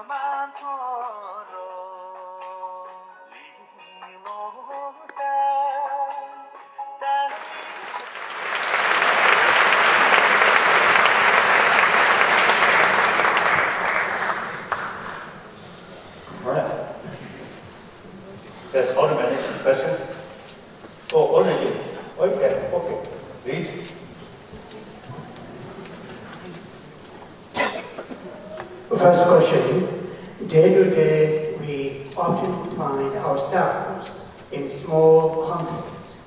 Right. That's how to manage the question. Oh, already. Okay. Read. First question. Day to day, we often find ourselves in small contexts.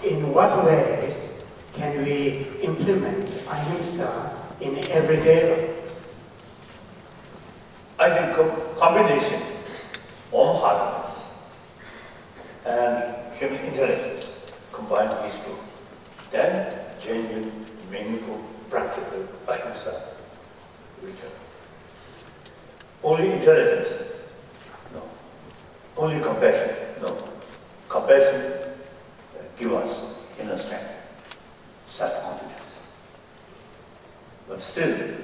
In what ways can we implement ahimsa in everyday life? I think combination, warm-heartedness and human intelligence, combine these two. Then genuine, meaningful, practical ahimsa return. Only intelligence? No. Only compassion? No. Compassion gives us inner strength, self-confidence. But still,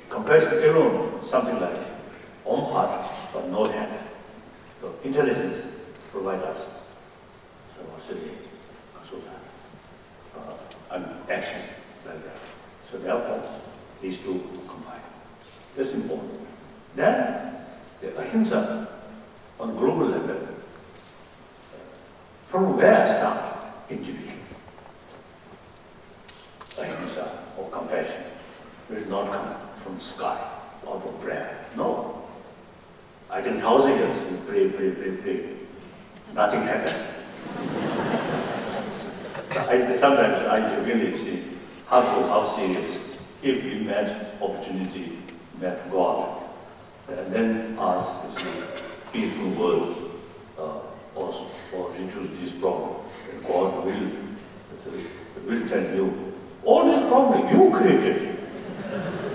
compassion alone, something like warm heart but no hand. So intelligence provides us action like that. So therefore, these two combine. That's important. Then the ahimsa on global level, from where start individual? Ahimsa or compassion will not come from sky or from prayer. No. I think 1,000 years we pray. Nothing happened. Sometimes I really see how serious. If we met opportunity, met God, and then ask the peaceful world or reduce this problem, God will tell you, all this problem you created,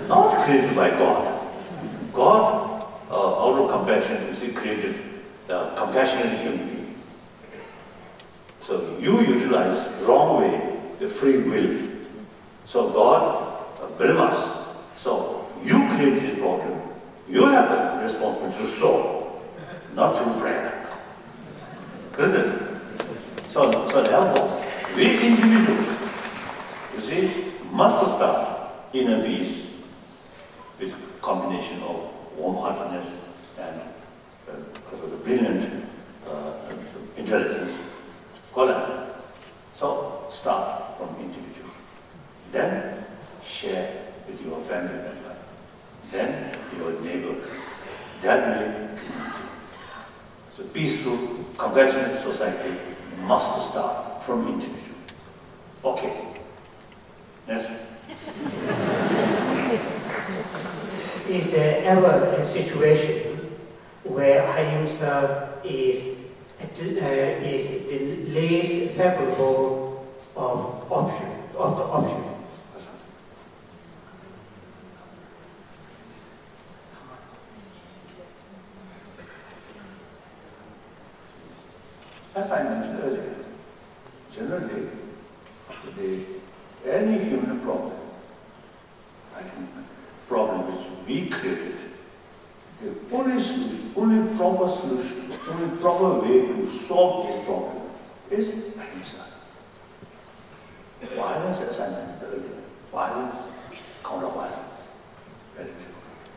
not created by God. God, out of compassion, He created compassionate human being. So you utilize wrong way the free will. So God blame us. So you create this problem. You have the responsibility to solve, not to prayer. Isn't it? So therefore, we individuals, you see, must start inner peace with combination of warm-heartedness and the brilliant intelligence. So start from individual. Then share with your family member. Then your neighbor. That way community. So peaceful, compassionate society must start from individual. Okay. Yes? Is there ever a situation where ahimsa is the least favorable of the option? As I mentioned earlier, generally, any human problem, I think, problem which we created, the only solution, only proper solution, only proper way to solve this problem is ahimsa. Violence, as I mentioned earlier, violence, counter-violence, very difficult.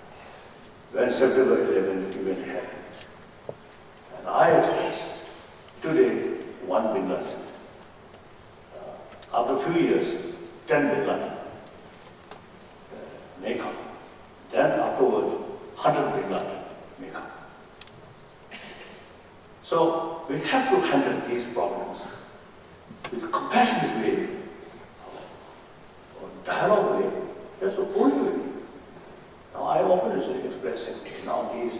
When September 11 event happened, and I expressed, today, 1 Bin Laden. After a few years, 10 Bin Laden may come. Then afterward, 100 Bin Laden may come. So we have to handle these problems with a compassionate way, or dialogue way. That's the only way. Now I often express it. Now these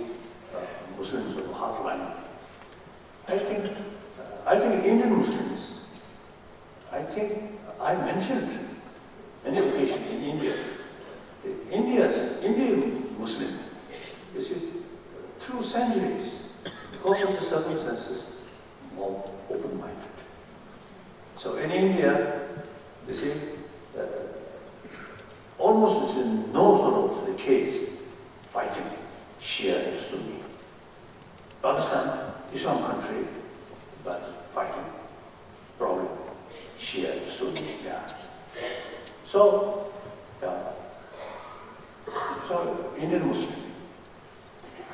Muslims of hardline. I think Indian Muslims, I mentioned many occasions in India, Indian Muslim, you see, through centuries, because of the circumstances, more open-minded. So in India, you see, almost no sort of case fighting. Shia and Sunni. Pakistan, Islam country, but fighting problem, Shia and Sunni, yeah. So, Indian Muslim,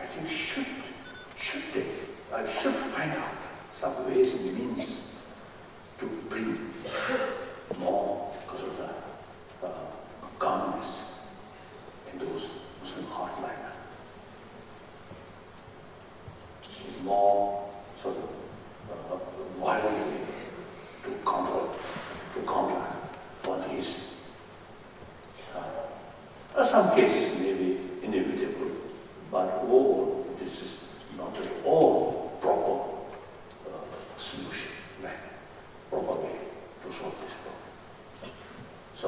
I think should find out some ways and means to bring more because of the calmness in those Muslim heartland. More sort of violently to counter what is. Some cases may be inevitable, but overall this is not at all proper solution, right? Proper way to solve this problem. So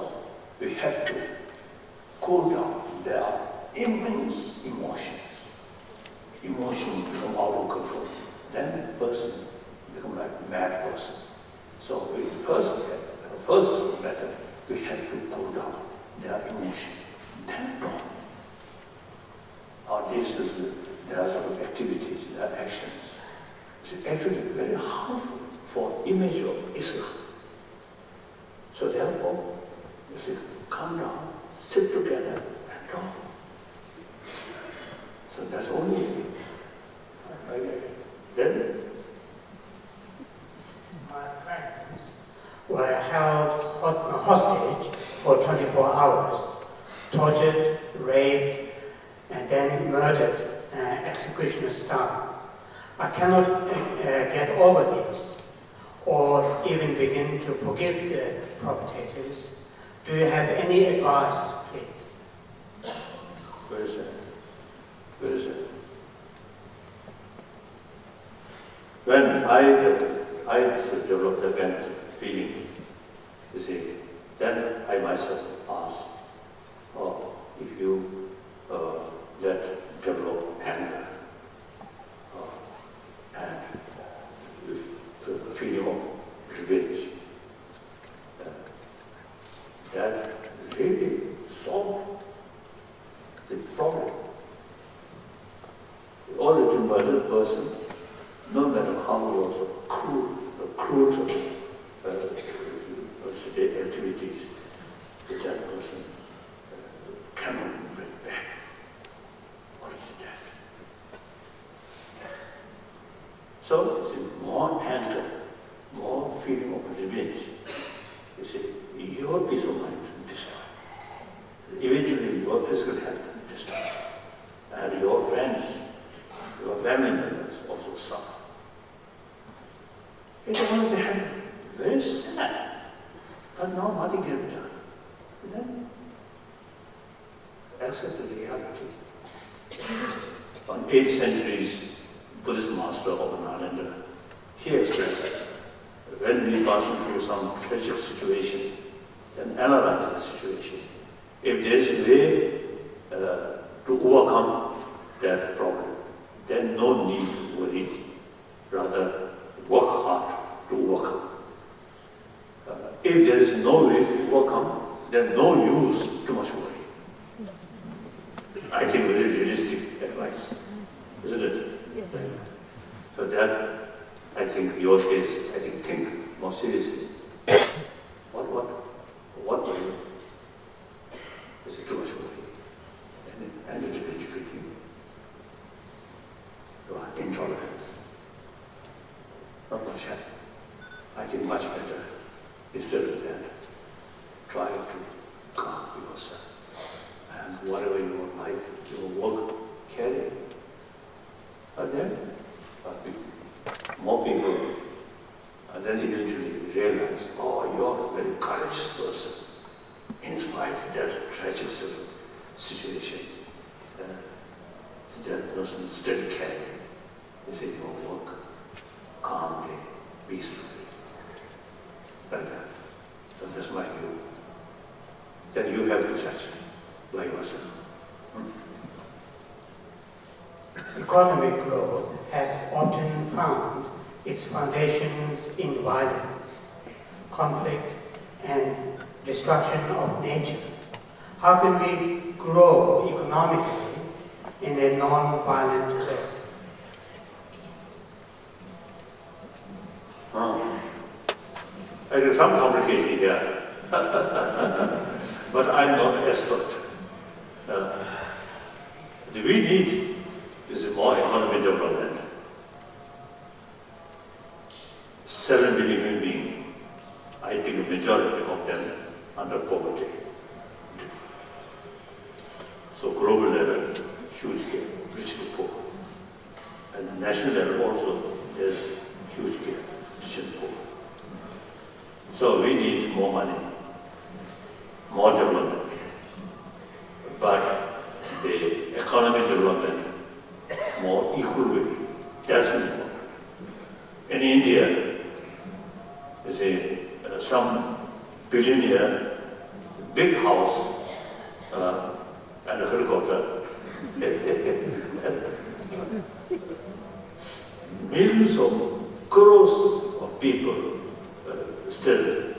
we have to cool down. There are immense emotions become out of control. Then the person become like a mad person. So we first method, we have to cool down their emotion. Then go. There are sort of activities, there are actions. It's actually very harmful for image of Islam. So therefore, you see, calm down, sit together and talk. So that's only then My friends were held hostage for 24 hours, tortured, raped, and then murdered executioner style. I cannot get over this or even begin to forgive the perpetrators. Do you have any advice, please? Where is it? Where is it? When I developed that kind of feeling, you see, then I myself asked, if you let develop anger and the feeling of revenge, that really solved the problem. The already murdered person, no matter how you also cruel sort of activities that person cannot bring back or death. So it's more anger, more feeling of revenge. You see, your peace of mind is destroyed. Eventually your physical health is destroyed. And your friends, your family members also suffer. It all happened. Very sad. But now nothing can be done. Then accept the reality. On 8th century's Buddhist master of Nalanda, he expressed, when we pass through some tragic situation, then analyze the situation. If there is a way to overcome that problem, then no need to worry. Rather, work hard to overcome. If there is no way to overcome, then no use too much worry. I think very realistic advice, isn't it? Yes. So that, I think, your case, think more seriously. What worry? Is it too much worry? And it's educating. You are intolerant. Not much happy. I think much better. Instead of that, try to calm yourself. And whatever your life, your work, carry. But then, more people, and then eventually realize, you're a very courageous person. In spite of that tragic situation, that person still carry. You see, your work calmly, peacefully. Like that. So that's my view. Then you have to judge by yourself. Economic growth has often found its foundations in violence, conflict, and destruction of nature. How can we grow economically in a non-violent way. There is some complication here, but I'm not an expert. What we need is a more economic development. 7 billion human beings, I think the majority of them under poverty. So global level, huge gap, rich to poor. And national level also, there's huge gap, rich and poor. So we need more money, more development. But the economic development, more equal way, that's important. In India, you see, some billionaire, big house, and a helicopter. Millions of crores of people still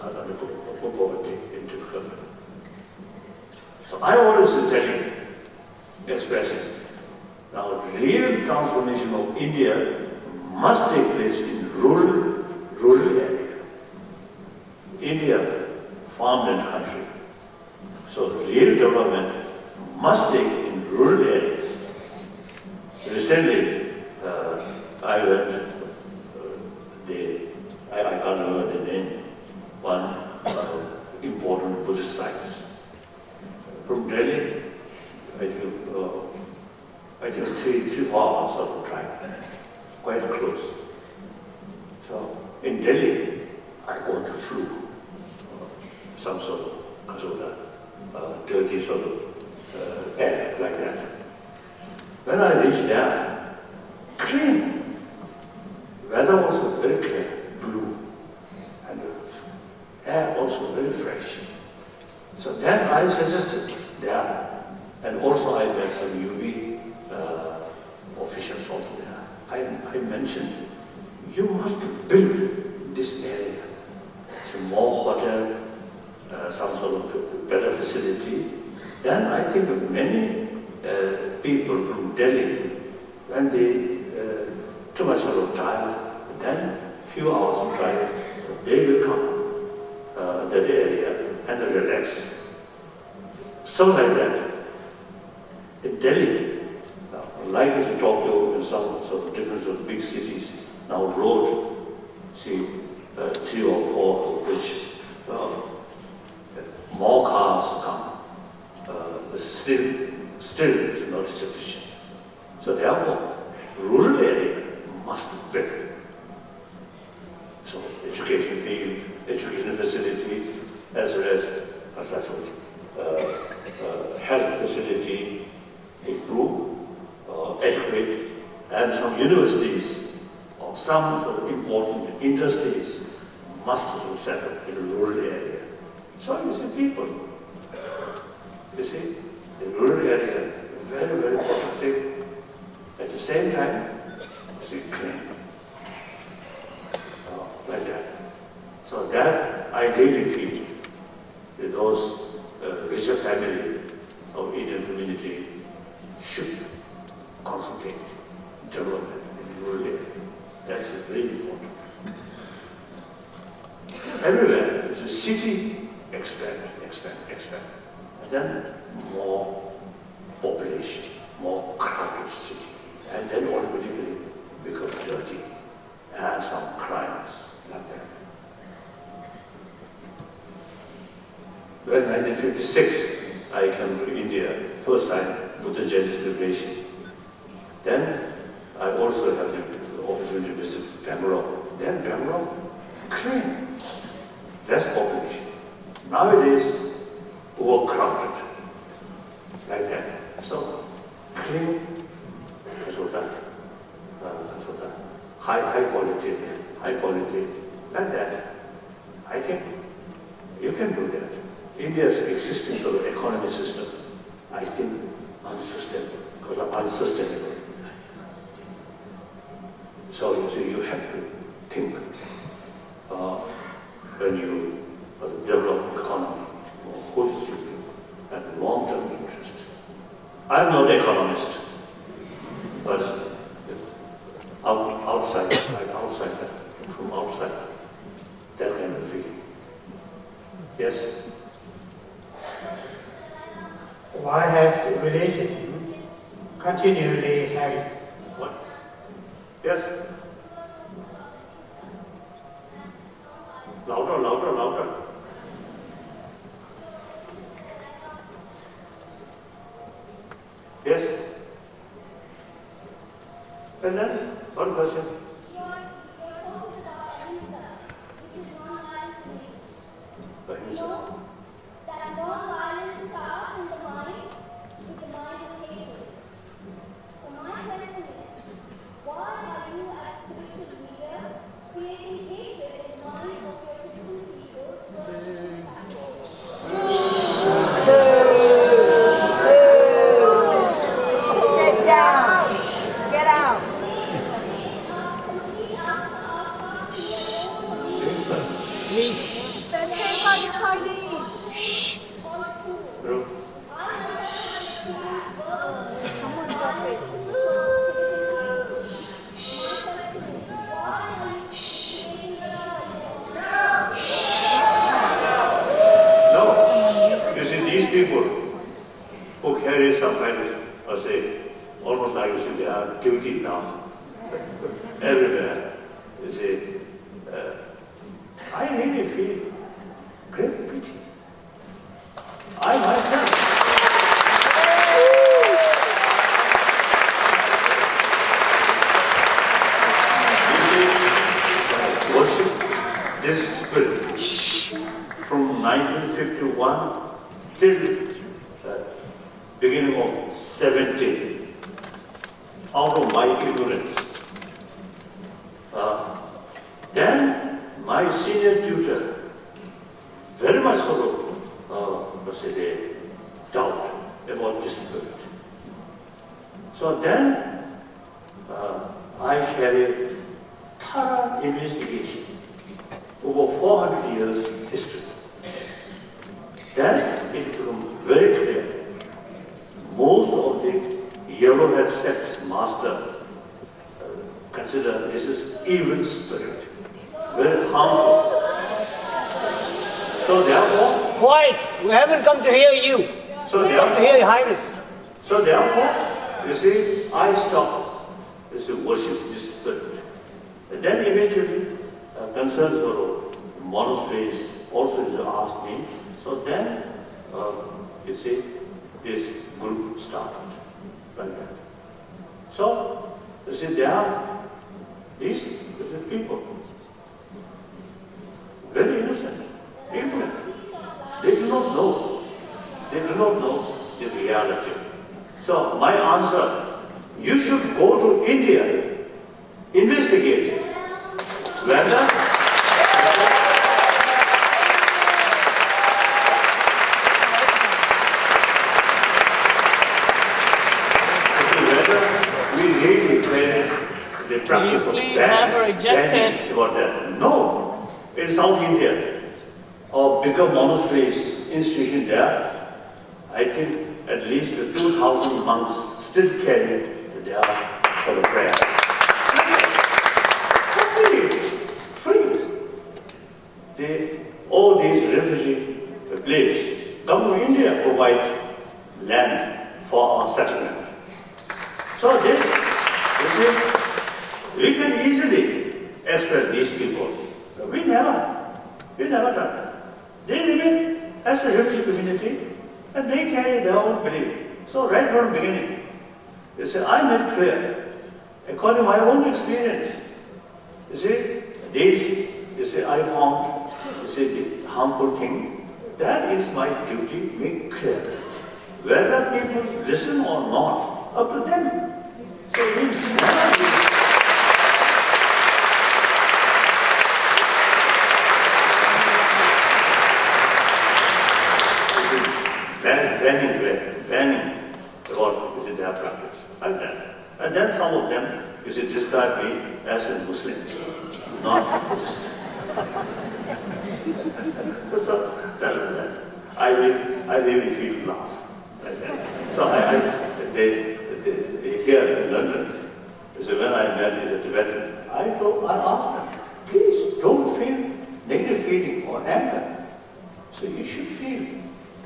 under poverty in difficulty. So I always telling, expressing, now real transformation of India must take place in rural area. India, farmland country. So real development must take in rural areas. Recently, I went, I can't remember the name, one important Buddhist site. From Delhi, I think 3-4 hours of drive, quite close. So in Delhi, I go to flew, some sort of kasota, dirty sort of air like that. When I reached there, clean. Weather also very clear, blue, and air also very fresh. So then I suggested there, and also I met some UB officials also there. I mentioned, you must build this area. So more hotel, some sort of better facility. Then I think many people from Delhi, when they too much sort of tired, then few hours of driving, they will come that area and relax. So like that, in Delhi, like in Tokyo and some sort of different sort of big cities, now road, see 3 or 4 bridges, more cars come, still is not sufficient. So therefore, rural area must be better. So education field, education facility, as well as health facility, improve, educate, and some universities or some sort of important industries must be set up in a rural area. So you see people, you see, the rural area is very, very productive. At the same time, you see, clean. Like that. So that I really feel that those richer family of Indian community should concentrate development in rural area. That's really important. Everywhere, the city expand. And then more population, more crowded city. And then automatically become dirty and some crimes like that. When 1956, I came to India, first time Buddha Jayanti celebration. Then I also had the opportunity to visit Bangalore. Then Bangalore, clean, less population. Nowadays, overcrowded, like that. So, clean, high quality, like that. I think you can do that. India's existing sort of economy system, I think, unsustainable. So you see, you have to think when you develop economy more holistically and more I'm not an economist, but outside, from outside, that kind of feeling. Yes? Why has religion continually has What? Yes? Louder, louder, louder. Yes? And then, one question. Ahimsa. That non-violence starts in the mind with the mind of hatred. So my question is, why are you as a spiritual leader creating hatred in the mind of your different people towards the Sit down. Get out. Please. They came by the Chinese. Bro. Someone got it. No. You see, these people who carry some kind of, say, almost like you see, they are duty now. Everywhere. You see, I really feel great pity. I myself. Worship this spirit from 1951 till beginning of 70, out of my ignorance. Then my senior tutor very much sort of, doubt about this spirit. So then I carried thorough investigation over 400 years history. Then it became very clear. Most of the yellow-head sects master consider this is evil spirit, very harmful. So therefore, Quiet! We haven't come to hear you. so We come to therefore, hear your highness. so therefore, you see, I stopped, worship this spirit. And then eventually, concerns for monasteries also asked me. So then, you see, this group started like that. So, you see, there are these people, very innocent, ignorant. They do not know. They do not know the reality. So my answer, you should go to India, investigate whether we really credit the practice of please banning- have her ejected? banning about that. No, in South India, or bigger monasteries, institution there, I think at least 2,000 monks still carry their for the prayer. Free. All these refugee place, government of India provides land for our settlement. So this, you see, we can easily expect these people. We never done that. They remain as a refugee community and they carry their own belief. So right from the beginning, you see, I made clear, according to my own experience, you see, these, you see, I found, you see, the harmful thing. That is my duty to make clear. Whether people listen or not, up to them. So we never banning about their practice, like that. And then some of them, you see, describe me as a Muslim, not Buddhist. So that. I really feel love like that. So here in London, so when I met the Tibetan, I asked them, please don't feel negative feeling or anger. So you should feel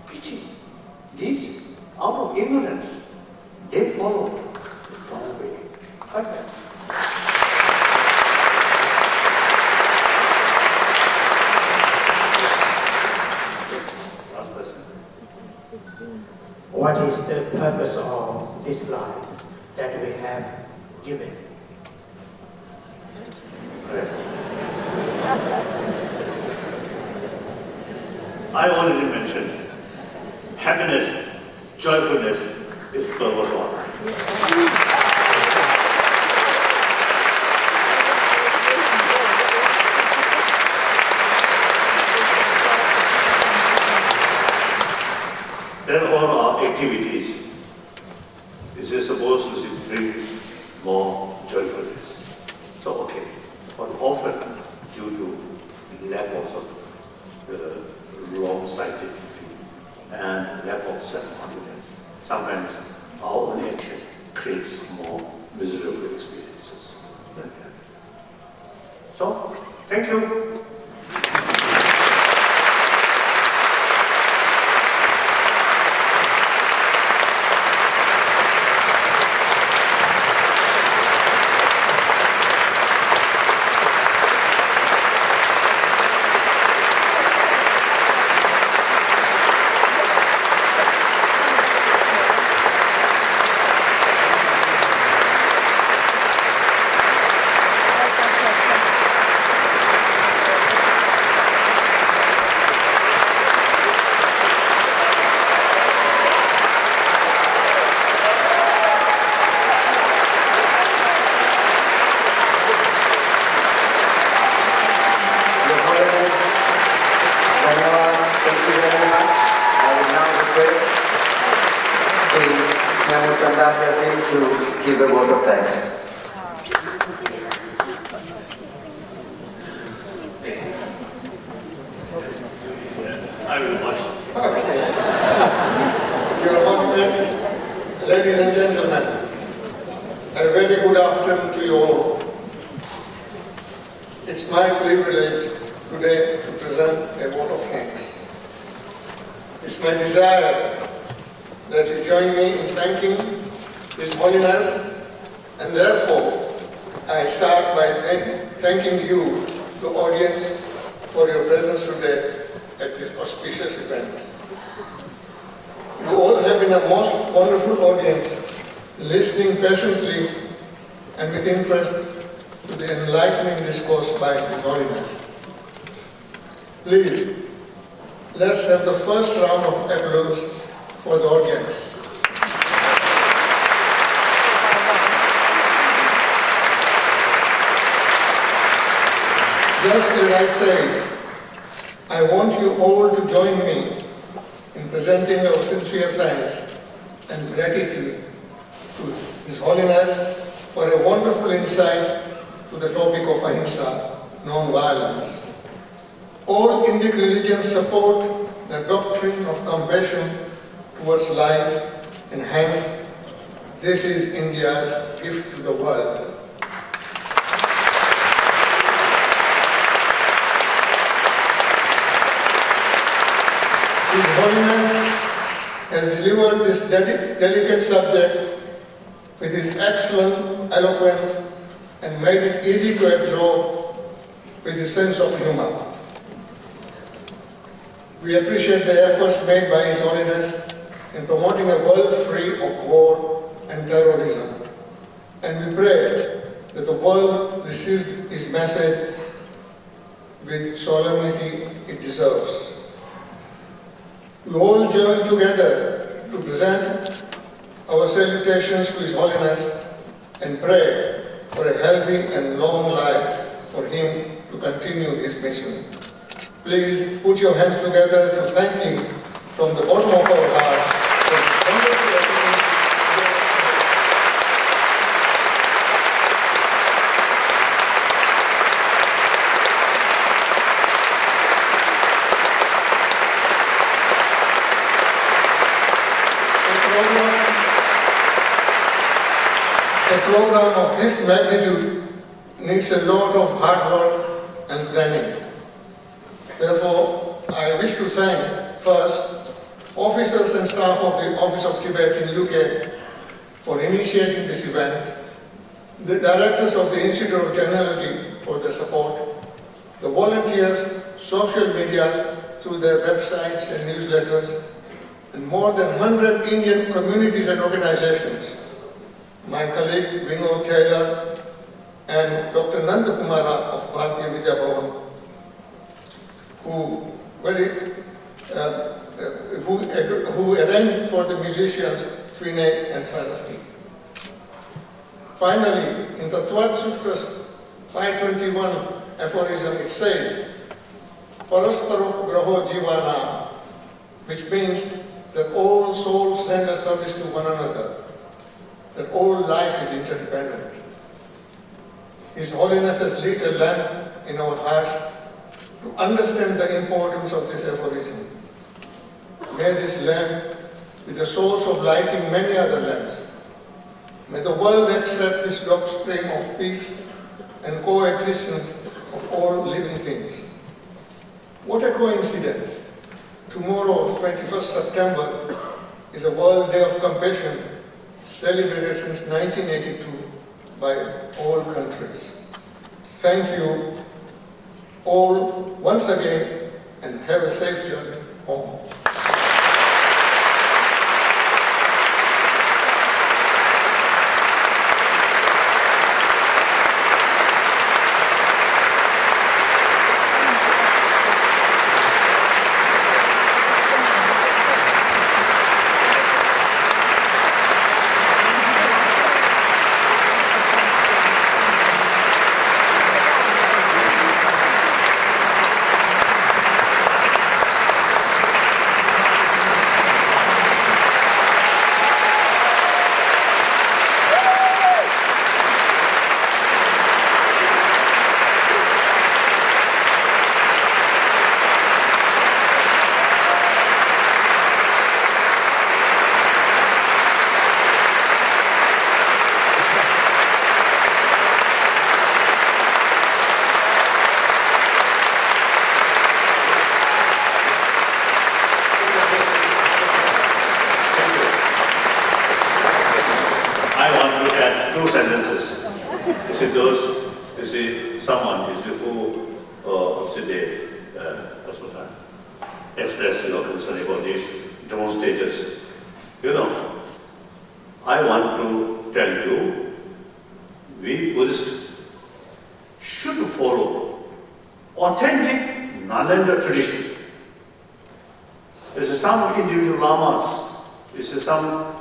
pity. These, out of ignorance, they follow the wrong way. Okay. Last question. What is the purpose of this life that we have given? Correct. I already mentioned happiness, joyfulness is the purpose of life. Then all our activities is supposed to bring more joyfulness. So okay, but often due to lack of wrong-sighted view and lack of self-confidence, sometimes our own action creates more miserable experiences. So, thank you. To give a word of thanks. I will watch. Your Holiness, ladies and gentlemen, a very good afternoon to you all. It's my privilege today to present a vote of thanks. It's my desire that you join me in thanking His Holiness, and therefore I start by thanking you, the audience, for your presence today at this auspicious event. You all have been a most wonderful audience, listening patiently and with interest to the enlightening discourse by His Holiness. Please, let's have the first round of applause for the audience. Just as I said, I want you all to join me in presenting our sincere thanks and gratitude to His Holiness for a wonderful insight to the topic of ahimsa, non-violence. All Indic religions support the doctrine of compassion towards life, and hence this is India's gift to the world. His Holiness has delivered this delicate subject with his excellent eloquence and made it easy to absorb with his sense of humor. We appreciate the efforts made by His Holiness in promoting a world free of war and terrorism, and we pray that the world receives his message with solemnity it deserves. We all join together to present our salutations to His Holiness and pray for a healthy and long life for him to continue his mission. Please put your hands together to thank him from the bottom of our hearts for his wonderful activities. a program of this magnitude needs a lot of hard work and planning. Therefore, I wish to thank first officers and staff of the Office of Tibet in UK for initiating this event, the directors of the Institute of Genealogy for their support, the volunteers, social media through their websites and newsletters, and more than 100 Indian communities and organizations, my colleague Vinod Taylor and Dr. Nandakumara of Bharatiya Vidya Bhavan, who arranged for the musicians Vinay and Saraswati. Finally, in the Twat Sutra's 521 aphorism, it says, Parasparo Graho Jivana, which means that all souls render service to one another, that all life is interdependent. His Holiness has lit a lamp in our hearts to understand the importance of this aphorism. May this lamp be the source of lighting many other lamps. May the world accept this doctrine of peace and coexistence of all living things. What a coincidence. Tomorrow, 21st September, is a World Day of Compassion, celebrated since 1982 by all countries. Thank you all once again and have a safe journey home. Two sentences. You see, those, you see, someone is who, express your concern about these demonstrators. You know, I want to tell you, we Buddhists should follow authentic Nalanda tradition. There's some individual lamas, some,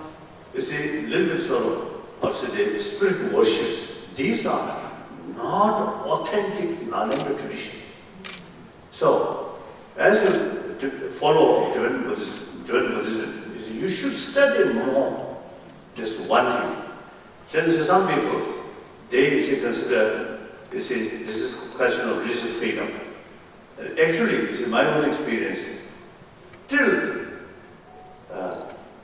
little bit sort of, the spirit worships. These are not authentic Nalanda tradition. So, as a follower of Tibetan Buddhism, you should study more just one thing. Then some people, they consider, this is a question of religious freedom. Actually, my own experience, till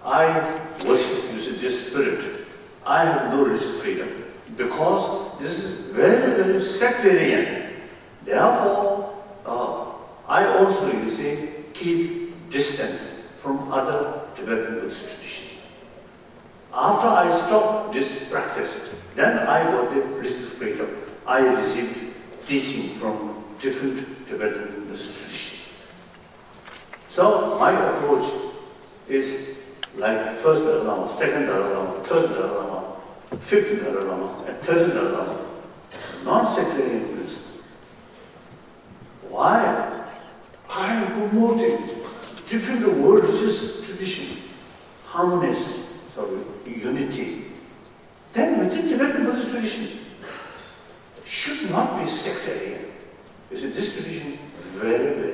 I worship, this spirit, I have no religious freedom because this is very, very sectarian. Therefore, I also, keep distance from other Tibetan Buddhist traditions. After I stopped this practice, then I got the religious freedom. I received teaching from different Tibetan Buddhist traditions. So my approach is like first Dalai Lama, second Dalai Lama, third Dalai Lama, fifth Dalai Lama, and 13th Dalai Lama, non-sectarian principle. Why? I am promoting different world religious tradition, harmonious, unity. Then within Tibetan Buddhist tradition, should not be sectarian. This tradition is very, very